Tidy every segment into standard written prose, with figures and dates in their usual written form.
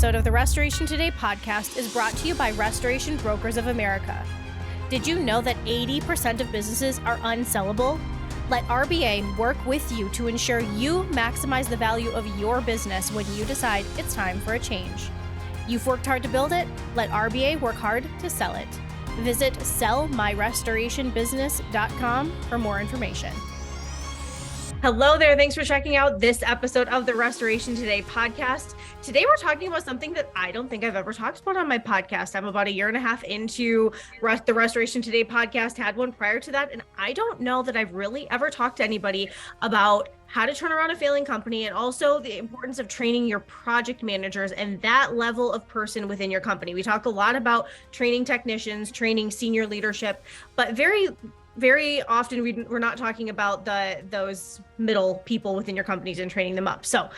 episode of the Restoration Today podcast is brought to you by Restoration Brokers of America. Did you know that 80% of businesses are unsellable? Let RBA work with you to ensure you maximize the value of your business when you decide it's time for a change. You've worked hard to build it, let RBA work hard to sell it. Visit sellmyrestorationbusiness.com for more information. Hello there. Thanks for checking out this episode of the Restoration Today podcast. Today, we're talking about something that I don't think I've ever talked about on my podcast. I'm about a year and a half into the Restoration Today podcast, had one prior to that. And I don't know that I've really ever talked to anybody about how to turn around a failing company and also the importance of training your project managers and that level of person within your company. We talk a lot about training technicians, training senior leadership, but very often we're not talking about those middle people within your companies and training them up. So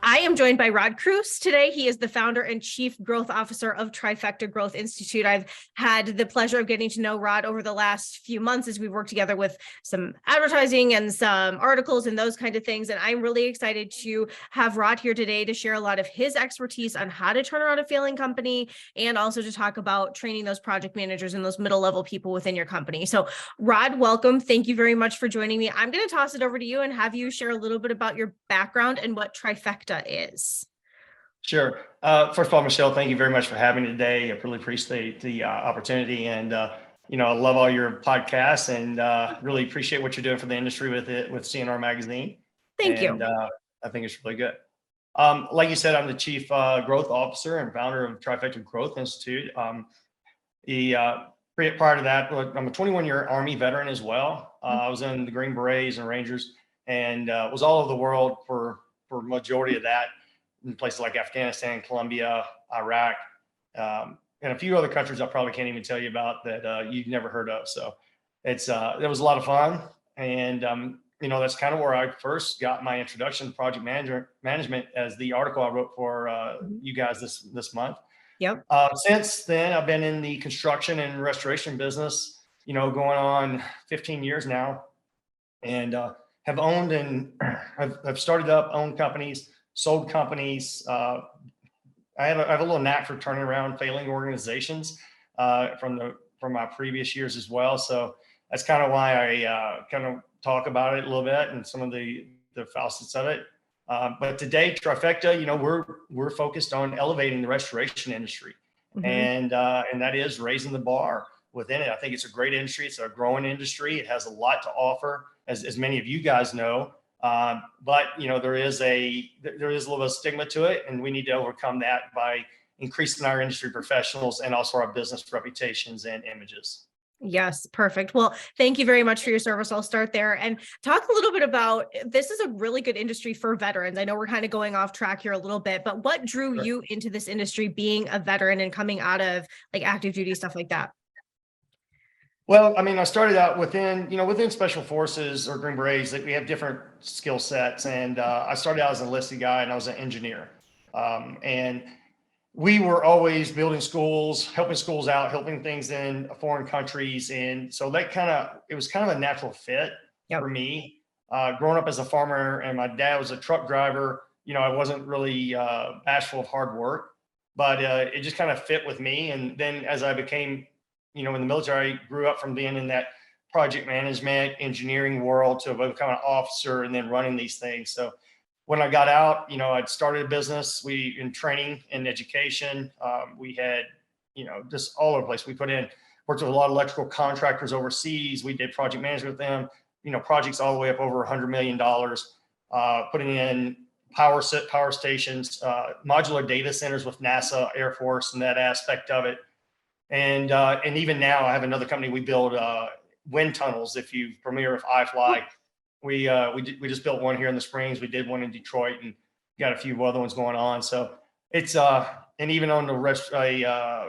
I am joined by Cruce today. He is the founder and chief growth officer of Trifecta Growth Institute. I've had the pleasure of getting to know Rod over the last few months as we've worked together with some advertising and some articles and those kind of things. And I'm really excited to have Rod here today to share a lot of his expertise on how to turn around a failing company and also to talk about training those project managers and those middle level people within your company. So Rod, welcome. Thank you very much for joining me. I'm going to toss it over to you and have you share a little bit about your background and what Trifecta is. Sure. First of all, Michelle, thank you very much for having me today. I really appreciate the opportunity, and I love all your podcasts, and really appreciate what you're doing for the industry with CNR Magazine. Thank you. I think it's really good. Like you said, I'm the chief growth officer and founder of Trifecta Growth Institute. Prior to that, I'm a 21-year Army veteran as well. I was in the Green Berets and Rangers, and was all over the world for majority of that in places like Afghanistan, Colombia, Iraq, and a few other countries I probably can't even tell you about that you've never heard of. So it was a lot of fun, and that's kind of where I first got my introduction to project management, as the article I wrote for you guys this month. Yep. Since then, I've been in the construction and restoration business, going on 15 years now, and have owned and have started up, owned companies, sold companies. I have a little knack for turning around failing organizations from my previous years as well. So that's kind of why I kind of talk about it a little bit and some of the facets of it. But today, Trifecta, we're focused on elevating the restoration industry, and that is raising the bar within it. I think it's a great industry. It's a growing industry. It has a lot to offer, as many of you guys know. But there is a little bit of stigma to it, and we need to overcome that by increasing our industry professionals and also our business reputations and images. Yes, perfect. Well, thank you very much for your service. I'll start there and talk a little bit about, this is a really good industry for veterans. I know we're kind of going off track here a little bit, but what drew you into this industry, being a veteran and coming out of like active duty, stuff like that? Well, I started out within Special Forces or Green Berets, that we have different skill sets. And I started out as an enlisted guy, and I was an engineer. And we were always building schools, helping schools out, helping things in foreign countries. And so it was kind of a natural fit for me. Growing up as a farmer, and my dad was a truck driver, I wasn't really bashful of hard work, but it just kind of fit with me. And then as I became, in the military, I grew up from being in that project management, engineering world to become an officer and then running these things. So when I got out, I'd started a business. In training and education, we had, just all over the place. We worked with a lot of electrical contractors overseas. We did project management with them, projects all the way up over $100 million, putting in power stations, modular data centers with NASA, Air Force, and that aspect of it. And even now I have another company. We build wind tunnels. If you're familiar with iFly, we just built one here in the Springs. We did one in Detroit, and got a few other ones going on. So it's and even on the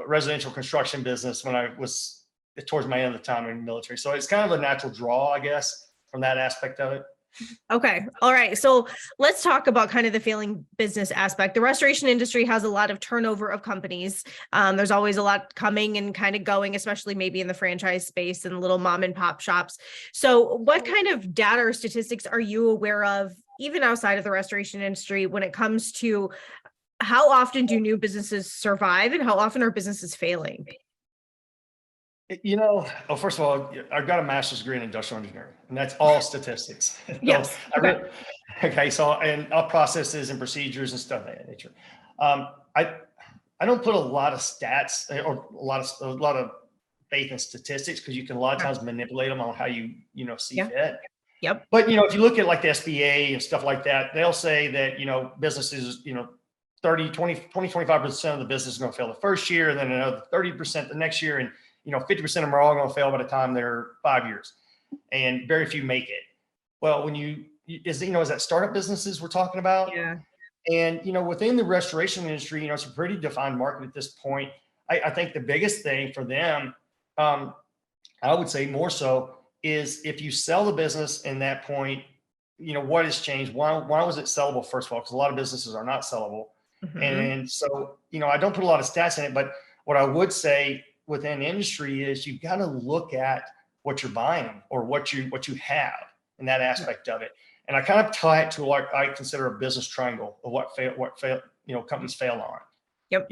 residential construction business when I was towards my end of the time in the military. So it's kind of a natural draw, I guess, from that aspect of it. Okay. All right. So let's talk about kind of the failing business aspect. The restoration industry has a lot of turnover of companies. There's always a lot coming and kind of going, especially maybe in the franchise space and little mom and pop shops. So what kind of data or statistics are you aware of, even outside of the restoration industry, when it comes to how often do new businesses survive and how often are businesses failing? First of all, I've got a master's degree in industrial engineering, and that's all statistics. So Yes. I Okay. read, okay, so and all processes and procedures and stuff of that nature. Um, I I don't put a lot of stats or a lot of faith in statistics because you can a lot of Okay. times manipulate them on how see Yeah. fit. Yep. But if you look at like the SBA and stuff like that, they'll say that businesses 30, 20, 25% of the business is going to fail the first year, and then another 30% the next year, and 50% of them are all going to fail by the time they're 5 years, and very few make it. Well, when is that startup businesses we're talking about? Yeah. And within the restoration industry, it's a pretty defined market at this point. I think the biggest thing for them, um, I would say more so, is if you sell the business in that point, what has changed? Why was it sellable, first of all? Because a lot of businesses are not sellable. Mhm. And so, I don't put a lot of stats in it, but what I would say within industry is you've got to look at what you're buying or what you have in that aspect of it. And I kind of tie it to what I consider a business triangle of what companies fail on. Yep.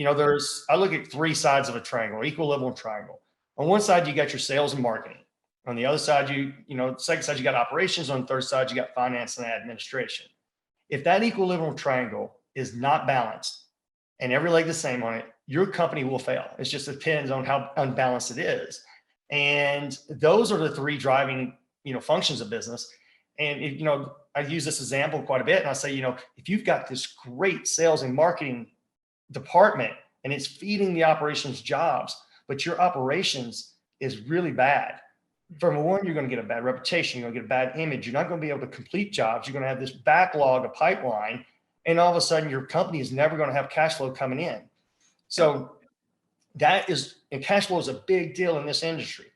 I look at three sides of a triangle, equilibrium triangle. On one side, you got your sales and marketing. On the other side, the second side, you got operations. On the third side, you got finance and administration. If that equilibrium triangle is not balanced and every leg the same on it, your company will fail. It just depends on how unbalanced it is. And those are the three driving, functions of business. And I use this example quite a bit. And I say, if you've got this great sales and marketing department and it's feeding the operations jobs, but your operations is really bad. From one, you're going to get a bad reputation. You're going to get a bad image. You're not going to be able to complete jobs. You're going to have this backlog of pipeline. And all of a sudden your company is never going to have cash flow coming in. So and cash flow is a big deal in this industry.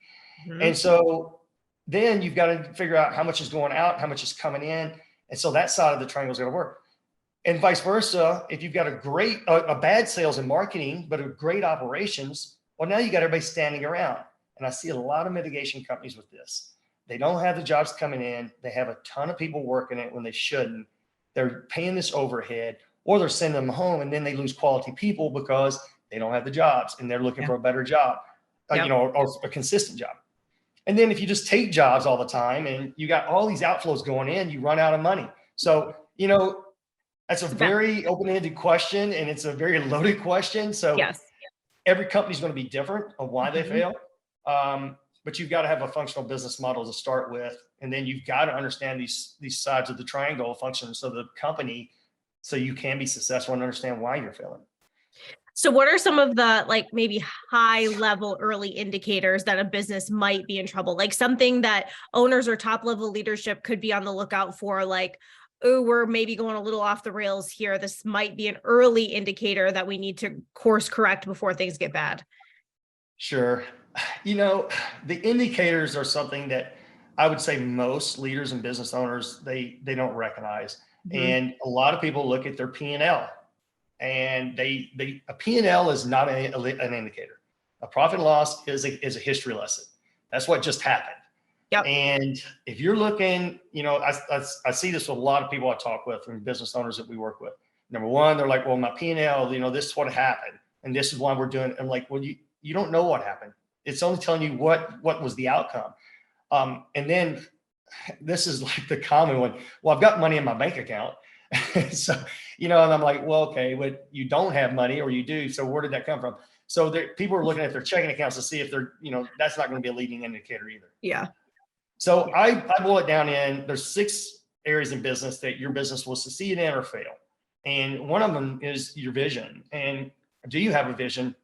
Mhm. And so then you've got to figure out how much is going out, how much is coming in. And so that side of the triangle is going to work. And vice versa, if you've got a bad sales and marketing, but a great operations, well, now you got everybody standing around. And I see a lot of mitigation companies with this. They don't have the jobs coming in. They have a ton of people working it when they shouldn't. They're paying this overhead, or they're sending them home, and then they lose quality people because they don't have the jobs and they're looking Yeah. for a better job, Yep. or a consistent job. And then if you just take jobs all the time and you got all these outflows going in, you run out of money. So, that's a very open-ended question, and it's a very loaded question. So Yes. every company is going to be different of why they Mhm. fail. But you've got to have a functional business model to start with. And then you've got to understand these sides of the triangle functions of the company so you can be successful and understand why you're failing. So what are some of the maybe high level early indicators that a business might be in trouble? Like something that owners or top level leadership could be on the lookout for, like, oh, we're maybe going a little off the rails here. This might be an early indicator that we need to course correct before things get bad. Sure. The indicators are something that I would say most leaders and business owners, they don't recognize. Mhm. And a lot of people look at their P&L, and a P&L is not an indicator. A profit and loss is a history lesson. That's what just happened. Yep. And if you're looking, I see this with a lot of people I talk with and business owners that we work with. Number one, they're like, well, my P&L, this is what happened, and this is why we're doing it. I'm like, well, you don't know what happened. It's only telling you what was the outcome. And then this is like the common one. Well, I've got money in my bank account. So, and I'm like, well, okay, but you don't have money, or you do. So where did that come from? So people are looking at their checking accounts to see if they're, that's not going to be a leading indicator either. Yeah. So I boil it down there's 6 areas in business that your business will succeed in or fail. And one of them is your vision. And do you have a vision,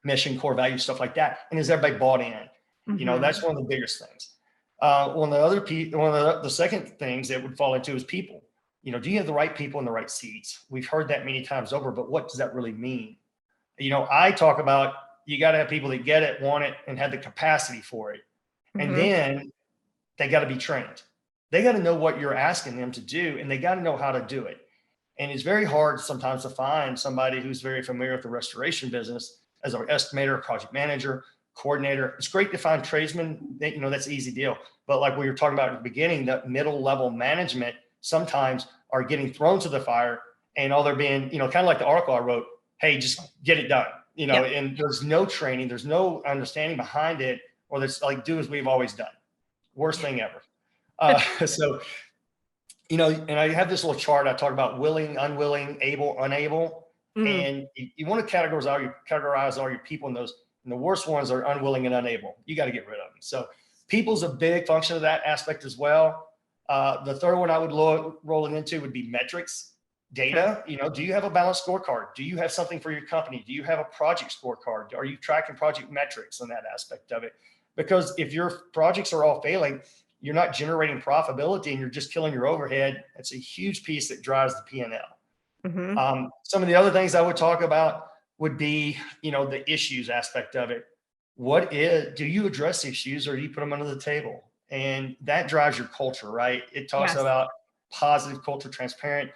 mission, core values, stuff like that? And is everybody bought in? Mhm. That's one of the biggest things. One of the second things that would fall into is people. Do you have the right people in the right seats? We've heard that many times over, but what does that really mean? I talk about you got to have people that get it, want it, and have the capacity for it. And Mhm. then they got to be trained. They got to know what you're asking them to do, and they got to know how to do it. And it's very hard sometimes to find somebody who's very familiar with the restoration business as an estimator, project manager, coordinator. It's great to find tradesmen. That's an easy deal. But like we were talking about at the beginning, that middle level management sometimes are getting thrown to the fire and all they're being, kind of like the article I wrote, hey, just get it done, and there's no training, there's no understanding behind it, or there's like, do as we've always done. Worst thing ever. So, and I have this little chart. I talk about willing, unwilling, able, unable. And you want to categorize all your people in those. And the worst ones are unwilling and unable. You got to get rid of them. So people's a big function of that aspect as well. The third one I would roll it into would be metrics, data. Do you have a balanced scorecard? Do you have something for your company? Do you have a project scorecard? Are you tracking project metrics on that aspect of it? Because if your projects are all failing, you're not generating profitability and you're just killing your overhead. It's a huge piece that drives the P&L. Some of the other things I would talk about would be, the issues aspect of it. Do you address issues or do you put them under the table? And that drives your culture, right? It talks about positive culture, transparent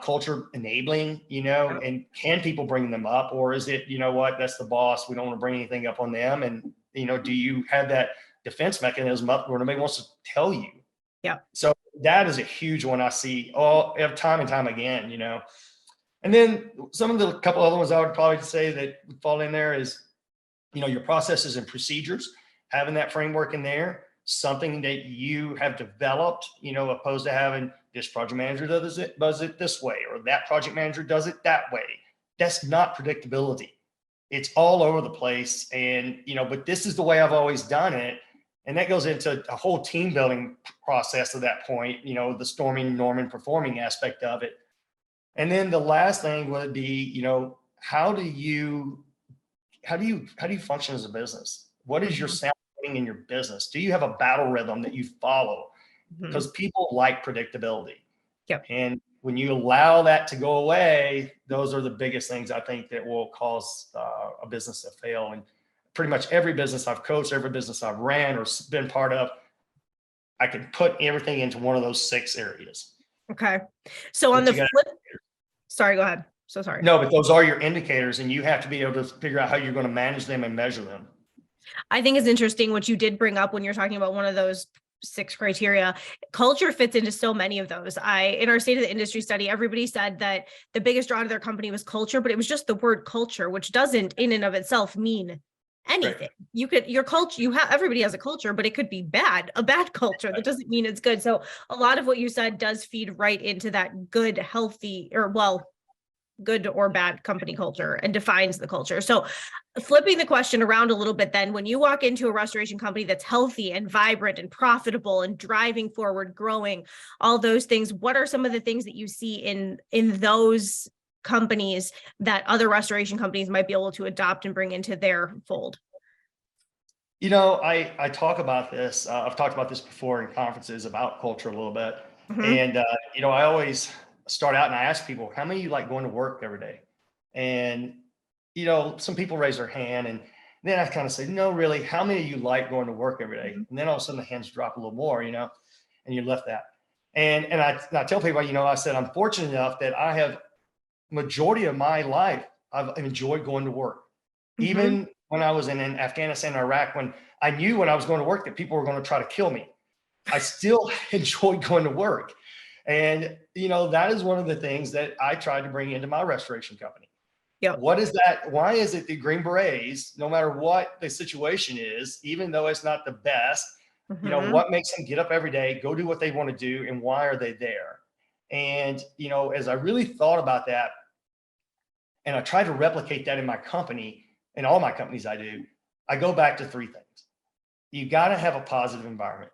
culture, enabling, and can people bring them up? Or is it, that's the boss. We don't want to bring anything up on them. And, do you have that defense mechanism up where nobody wants to tell you? Yeah. So that is a huge one I see time and time again, And then a couple other ones I would probably say that would fall in there is, your processes and procedures, having that framework in there, something that you have developed, opposed to having this project manager does it this way, or that project manager does it that way. That's not predictability. It's all over the place. And, but this is the way I've always done it. And that goes into a whole team building process at that point, the storming, norming, performing aspect of it. And then the last thing would be, how do you function as a business? What is your sound in your business? Do you have a battle rhythm that you follow? Because people like predictability. Yep. And when you allow that to go away, those are the biggest things I think that will cause a business to fail. And pretty much every business I've coached, every business I've ran or been part of, I can put everything into one of those 6 areas. Okay. So on the flip, sorry, go ahead. So sorry. No, but those are your indicators and you have to be able to figure out how you're going to manage them and measure them. I think it's interesting what you did bring up when you're talking about one of those 6 criteria. Culture fits into so many of those. In our state of the industry study, everybody said that the biggest draw to their company was culture, but it was just the word culture, which doesn't in and of itself mean anything. Right. Your culture, everybody has a culture, but it could be a bad culture. That doesn't mean it's good. So a lot of what you said does feed right into that good, healthy, good or bad company culture and defines the culture. So flipping the question around a little bit, then when you walk into a restoration company that's healthy and vibrant and profitable and driving forward, growing, all those things, what are some of the things that you see in those companies that other restoration companies might be able to adopt and bring into their fold? I talk about this. I've talked about this before in conferences about culture a little bit. And, I always start out and I ask people, how many of you like going to work every day? And, some people raise their hand and then I kind of say, no, really, how many of you like going to work every day? And then all of a sudden the hands drop a little more, and you left that. And I tell people, I said, I'm fortunate enough that I have majority of my life, I've enjoyed going to work. Even when I was in Afghanistan and Iraq, when I knew when I was going to work that people were going to try to kill me, I still enjoyed going to work. And, that is one of the things that I tried to bring into my restoration company. Yeah. What is that? Why is it the Green Berets, no matter what the situation is, even though it's not the best, what makes them get up every day, go do what they want to do, and why are they there? And, as I really thought about that, and I try to replicate that in my company, in all my companies I go back to 3 things. You got to have a positive environment.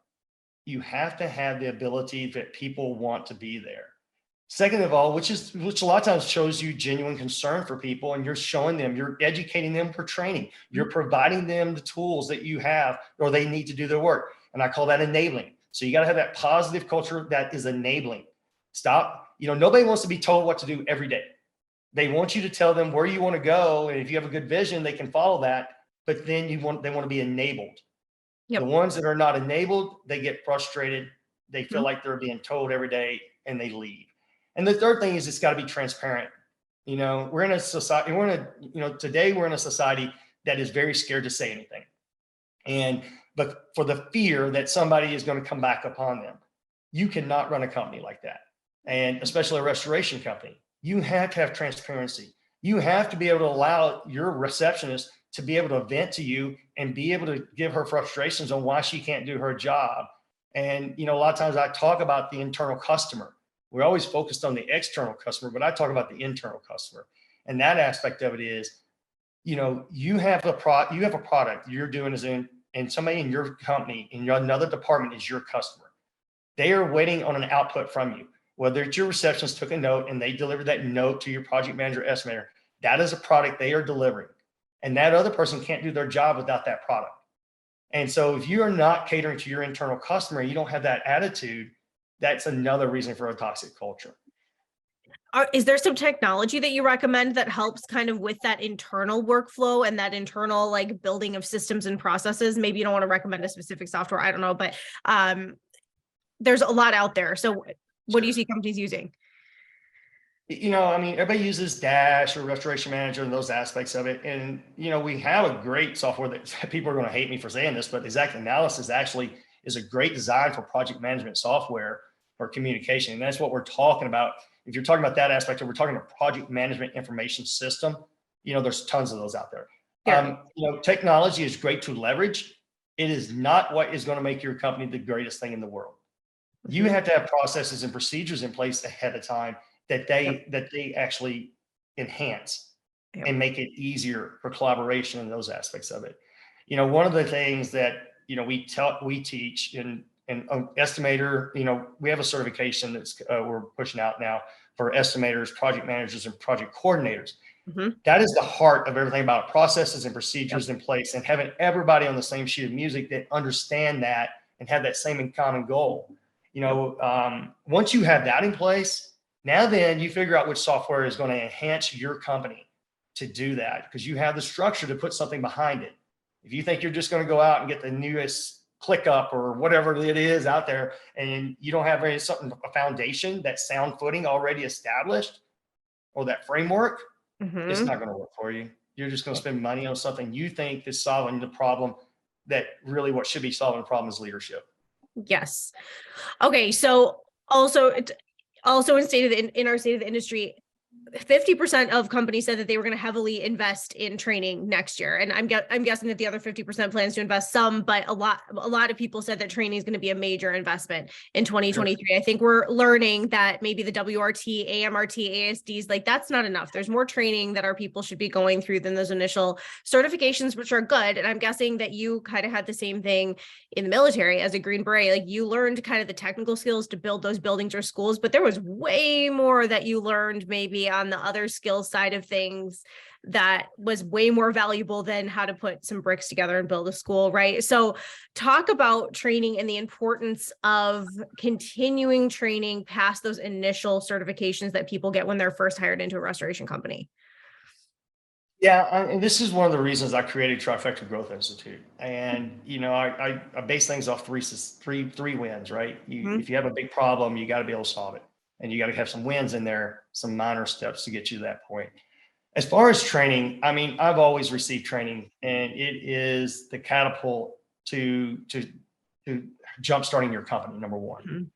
You have to have the ability that people want to be there. Second of all, which a lot of times shows you genuine concern for people, and you're showing them, you're educating them for training. You're providing them the tools that you have or they need to do their work. And I call that enabling. So you got to have that positive culture that is enabling. Nobody wants to be told what to do every day. They want you to tell them where you want to go. And if you have a good vision, they can follow that. But then they want to be enabled. Yep. The ones that are not enabled, they get frustrated. They feel like they're being told every day and they leave. And the third thing is it's got to be transparent. We're in a society, today we're in a society that is very scared to say anything. But for the fear that somebody is going to come back upon them, you cannot run a company like that. And especially a restoration company. you have to have transparency. You have to be able to allow your receptionist to be able to vent to you and be able to give her frustrations on why she can't do her job. And, a lot of times I talk about the internal customer. We're always focused on the external customer, but I talk about the internal customer. And that aspect of it is, you have a product you're doing and somebody in your company, in another department is your customer. They are waiting on an output from you. Whether it's your receptionist took a note and they delivered that note to your project manager estimator, that is a product they are delivering. And that other person can't do their job without that product. And so if you are not catering to your internal customer, you don't have that attitude, that's another reason for a toxic culture. Is there some technology that you recommend that helps kind of with that internal workflow and that internal like building of systems and processes? Maybe you don't want to recommend a specific software, I don't know, but there's a lot out there. So what do you see companies using? Everybody uses Dash or Restoration Manager and those aspects of it. And, we have a great software that people are going to hate me for saying this, but Exact Analysis actually is a great design for project management software for communication. And that's what we're talking about. If you're talking about that aspect, we're talking about project management information system. There's tons of those out there. Yeah. Technology is great to leverage. It is not what is going to make your company the greatest thing in the world. You have to have processes and procedures in place ahead of time that they actually enhance and make it easier for collaboration and those aspects of it. One of the things that we teach in estimator, we have a certification that's we're pushing out now for estimators, project managers, and project coordinators. That is the heart of everything about processes and procedures in place, and having everybody on the same sheet of music that understand that and have that same in common goal. Once you have that in place, now then you figure out which software is going to enhance your company to do that, because you have the structure to put something behind it. If you think you're just going to go out and get the newest ClickUp or whatever it is out there, and you don't have a foundation, that sound footing already established, or that framework, it's not going to work for you. You're just going to spend money on something you think is solving the problem, that really what should be solving the problem is leadership. Yes. Okay. So also in our state of the industry, 50% of companies said that they were going to heavily invest in training next year. And I'm guessing that the other 50% plans to invest some, but a lot of people said that training is going to be a major investment in 2023. Sure. I think we're learning that maybe the WRT, AMRT, ASDs, like that's not enough. There's more training that our people should be going through than those initial certifications, which are good. And I'm guessing that you kind of had the same thing in the military as a Green Beret. Like you learned kind of the technical skills to build those buildings or schools, but there was way more that you learned maybe on the other skills side of things that was way more valuable than how to put some bricks together and build a school, right? So talk about training and the importance of continuing training past those initial certifications that people get when they're first hired into a restoration company. Yeah, and this is one of the reasons I created Trifecta Growth Institute. And I base things off three wins, right? If you have a big problem, you got to be able to solve it. And you got to have some wins in there, some minor steps to get you to that point. As far as training, I've always received training, and it is the catapult to jumpstarting your company, number one.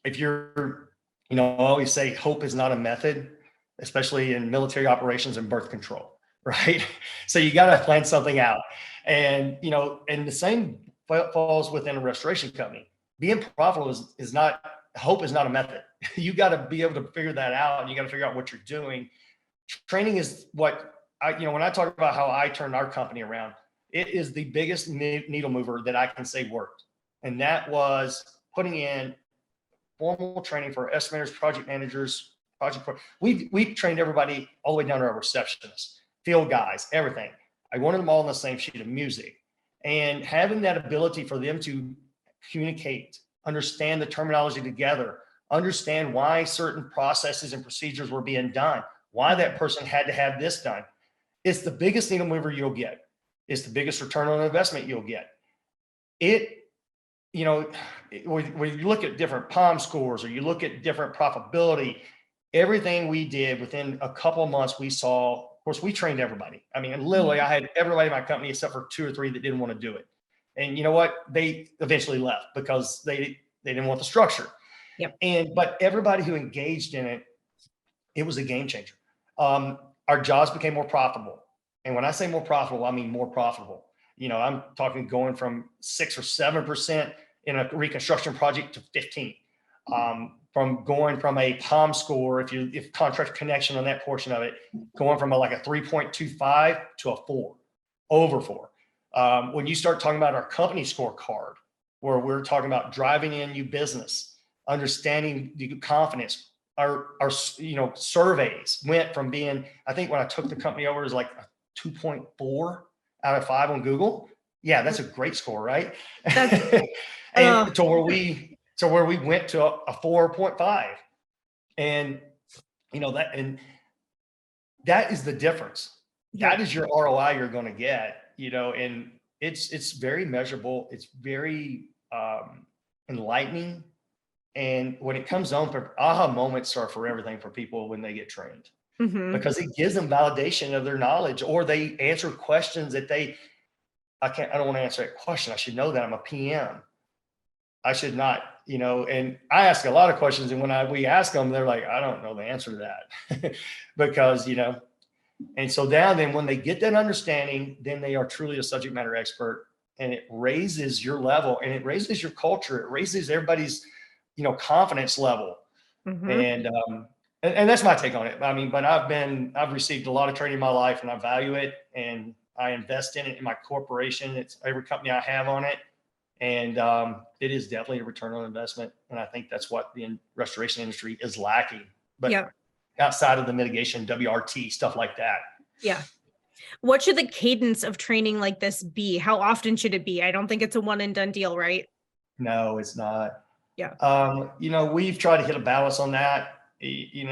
If you're, I always say hope is not a method, especially in military operations and birth control, right? So you got to plan something out. And, and the same falls within a restoration company. Being profitable is not, hope is not a method. You got to be able to figure that out, and you got to figure out what you're doing. Training is what when I talk about how I turned our company around, it is the biggest needle mover that I can say worked. And that was putting in formal training for estimators, project managers, we've trained everybody all the way down to our receptionists, field guys, everything. I wanted them all on the same sheet of music, and having that ability for them to communicate, understand the terminology together, understand why certain processes and procedures were being done, why that person had to have this done. It's the biggest needle mover you'll get. It's the biggest return on investment you'll get. When you look at different POM scores, or you look at different profitability, everything we did within a couple of months, we saw, of course, we trained everybody. Literally, I had everybody in my company except for 2 or 3 that didn't want to do it. And you know what? They eventually left because they didn't want the structure. Yep. But everybody who engaged in it it was a game changer. Our jobs became more profitable. And when I say more profitable, I mean more profitable. I'm talking going from 6 or 7% in a reconstruction project to 15. From going from a POM score, if contract connection on that portion of it, going from like a 3.25 to a 4, over 4. When you start talking about our company scorecard, where we're talking about driving in new business, understanding the confidence, our surveys went from being, I think when I took the company over, it was like a 2.4 out of 5 on Google. Yeah, that's a great score, right? And to where we went to a 4.5, and that is the difference. Yeah. That is your ROI you're going to get, and it's very measurable. It's very enlightening. And when it comes on, aha moments are for everything for people when they get trained, because it gives them validation of their knowledge, or they answer questions that I don't want to answer that question. I should know that I'm a PM. I should not, and I ask a lot of questions. And when we ask them, they're like, I don't know the answer to that because, and so then when they get that understanding, then they are truly a subject matter expert, and it raises your level, and it raises your culture. It raises everybody's, confidence level. And that's my take on it. I mean, but I've received a lot of training in my life, and I value it, and I invest in it in my corporation. It's every company I have on it. And it is definitely a return on investment. And I think that's what the restoration industry is lacking. But outside of the mitigation, WRT, stuff like that. Yeah. What should the cadence of training like this be? How often should it be? I don't think it's a one and done deal, right? No, it's not. Yeah. We've tried to hit a balance on that. It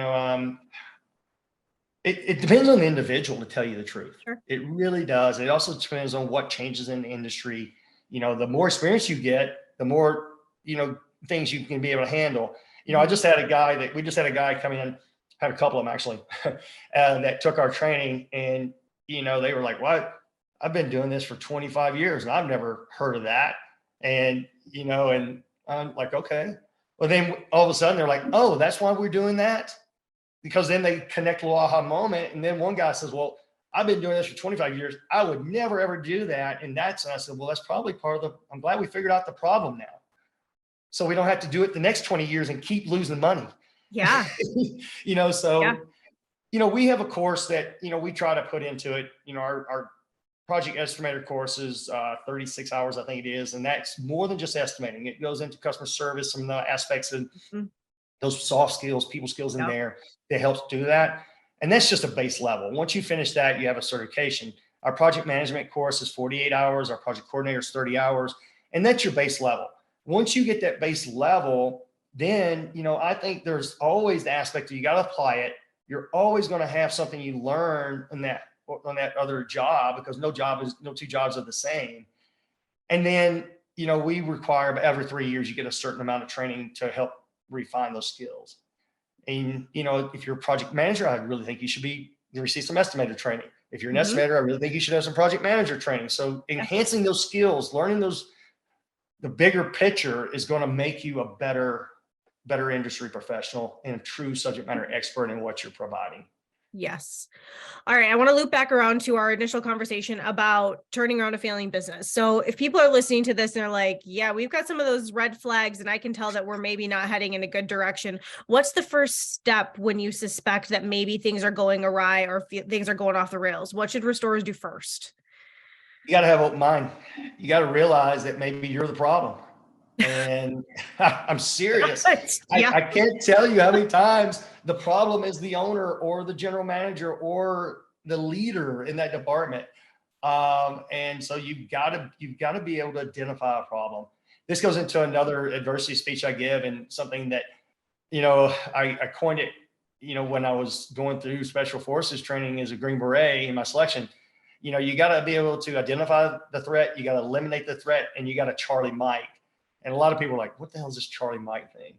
depends on the individual, to tell you the truth. Sure. It really does. It also depends on what changes in the industry. The more experience you get, the more, things you can be able to handle. I just had a guy come in, had a couple of them actually, that took our training, and, they were like, what? I've been doing this for 25 years and I've never heard of that. And, and I'm like, okay. Well, then all of a sudden they're like, oh, that's why we're doing that. Because then they connect a little aha moment. And then one guy says, well, I've been doing this for 25 years. I would never, ever do that. And I said, well, that's probably I'm glad we figured out the problem now. So we don't have to do it the next 20 years and keep losing money. Yeah. We have a course that, we try to put into it, our project estimator course is 36 hours, I think it is. And that's more than just estimating. It goes into customer service, some of the aspects of those soft skills, people skills in there that helps do that. And that's just a base level. Once you finish that, you have a certification. Our project management course is 48 hours. Our project coordinator is 30 hours. And that's your base level. Once you get that base level, then, I think there's always the aspect that you got to apply it. You're always going to have something you learn on that other job, because no two jobs are the same. And then, we require every 3 years, you get a certain amount of training to help refine those skills. And, if you're a project manager, I really think you receive some estimator training. If you're an estimator, I really think you should have some project manager training. So enhancing those skills, learning the bigger picture is going to make you a better industry professional and a true subject matter expert in what you're providing. Yes. All right. I want to loop back around to our initial conversation about turning around a failing business. So if people are listening to this and they're like, yeah, we've got some of those red flags and I can tell that we're maybe not heading in a good direction. What's the first step when you suspect that maybe things are going awry or things are going off the rails? What should restorers do first? You got to have open mind. You got to realize that maybe you're the problem. And I'm serious. I can't tell you how many times the problem is the owner or the general manager or the leader in that department. And so you've got to be able to identify a problem. This goes into another adversity speech I give, and something that, I coined it, when I was going through special forces training as a Green Beret in my selection. You got to be able to identify the threat. You got to eliminate the threat, and you got to Charlie Mike. And a lot of people are like, what the hell is this Charlie Mike thing?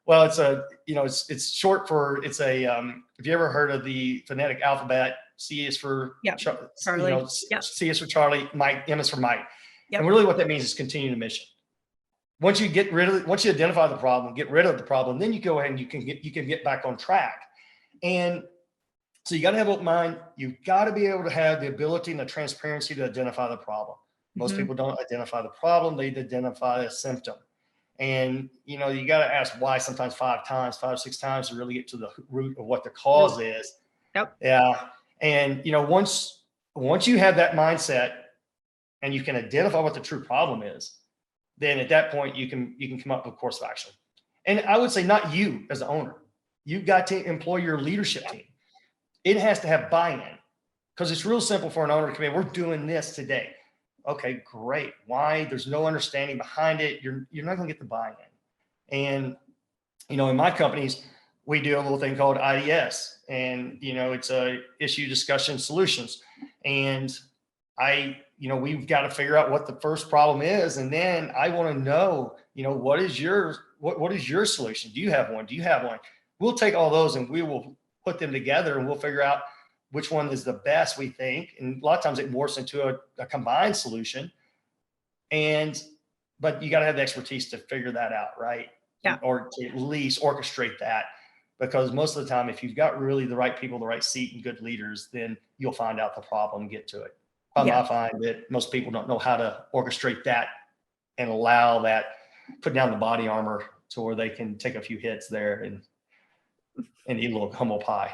Well, it's short for, if you ever heard of the phonetic alphabet, C is for Charlie, C is for Charlie, Mike, M is for Mike. Yep. And really what that means is continue the mission. Once you identify the problem, get rid of the problem, then you go ahead and you can get back on track. And so you got to have open mind. You've got to be able to have the ability and the transparency to identify the problem. Most people don't identify the problem. They identify a symptom. And, you got to ask why sometimes 5 or 6 times to really get to the root of what the cause is. Yep. Yeah. And, once you have that mindset and you can identify what the true problem is, then at that point you can come up with a course of action. And I would say not you as the owner. You've got to employ your leadership team. It has to have buy-in, because it's real simple for an owner to come in. We're doing this today. Okay, great. Why? There's no understanding behind it. You're not going to get the buy-in. And, in my companies, we do a little thing called IDS, and, it's a issue discussion solutions. And we've got to figure out what the first problem is. And then I want to know, what is your solution? Do you have one? We'll take all those and we will put them together, and we'll figure out which one is the best, we think. And a lot of times it morphs into a combined solution. But you got to have the expertise to figure that out, right? Yeah. Or to at least orchestrate that. Because most of the time, if you've got really the right people, the right seat, and good leaders, then you'll find out the problem and get to it. I find that most people don't know how to orchestrate that and allow that, put down the body armor to where they can take a few hits there and eat a little humble pie.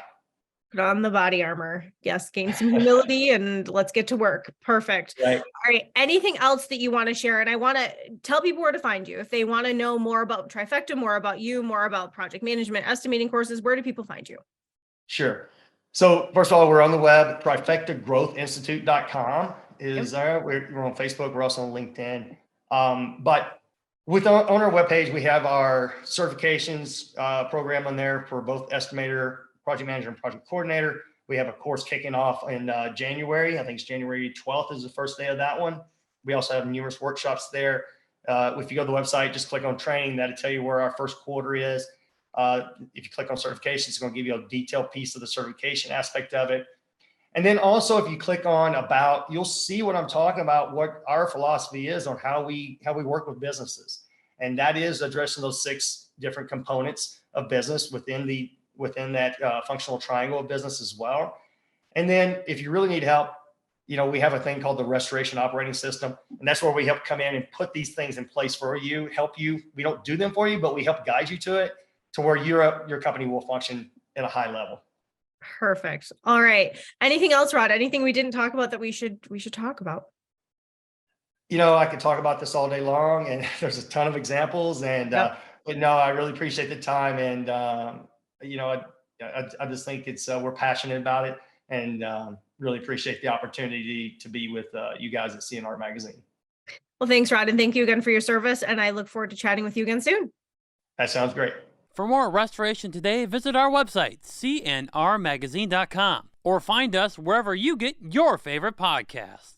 Put on the body armor. Yes. Gain some humility and let's get to work. Perfect. Right. All right. Anything else that you want to share? And I want to tell people where to find you. If they want to know more about Trifecta, more about you, more about project management, estimating courses, where do people find you? Sure. So first of all, we're on the web. Trifectagrowthinstitute.com is there. We're on Facebook. We're also on LinkedIn. But on our webpage, we have our certifications program on there for both estimator, project manager, and project coordinator. We have a course kicking off in January. I think it's January 12th is the first day of that one. We also have numerous workshops there. If you go to the website, just click on training. That'll tell you where our first quarter is. If you click on certifications, it's going to give you a detailed piece of the certification aspect of it. And then also, if you click on about, you'll see what I'm talking about, what our philosophy is on how we work with businesses. And that is addressing those 6 different components of business within that functional triangle of business as well. And then if you really need help, we have a thing called the restoration operating system. And that's where we help come in and put these things in place for you, help you. We don't do them for you, but we help guide you to it, to where your company will function at a high level. Perfect. All right. Anything else, Rod? Anything we didn't talk about that we should talk about? I could talk about this all day long, and there's a ton of examples. And but no, I really appreciate the time. And I just think it's we're passionate about it, and really appreciate the opportunity to be with you guys at CNR Magazine. Well, thanks, Rod, and thank you again for your service. And I look forward to chatting with you again soon. That sounds great. For more Restoration Today, visit our website, cnrmagazine.com, or find us wherever you get your favorite podcasts.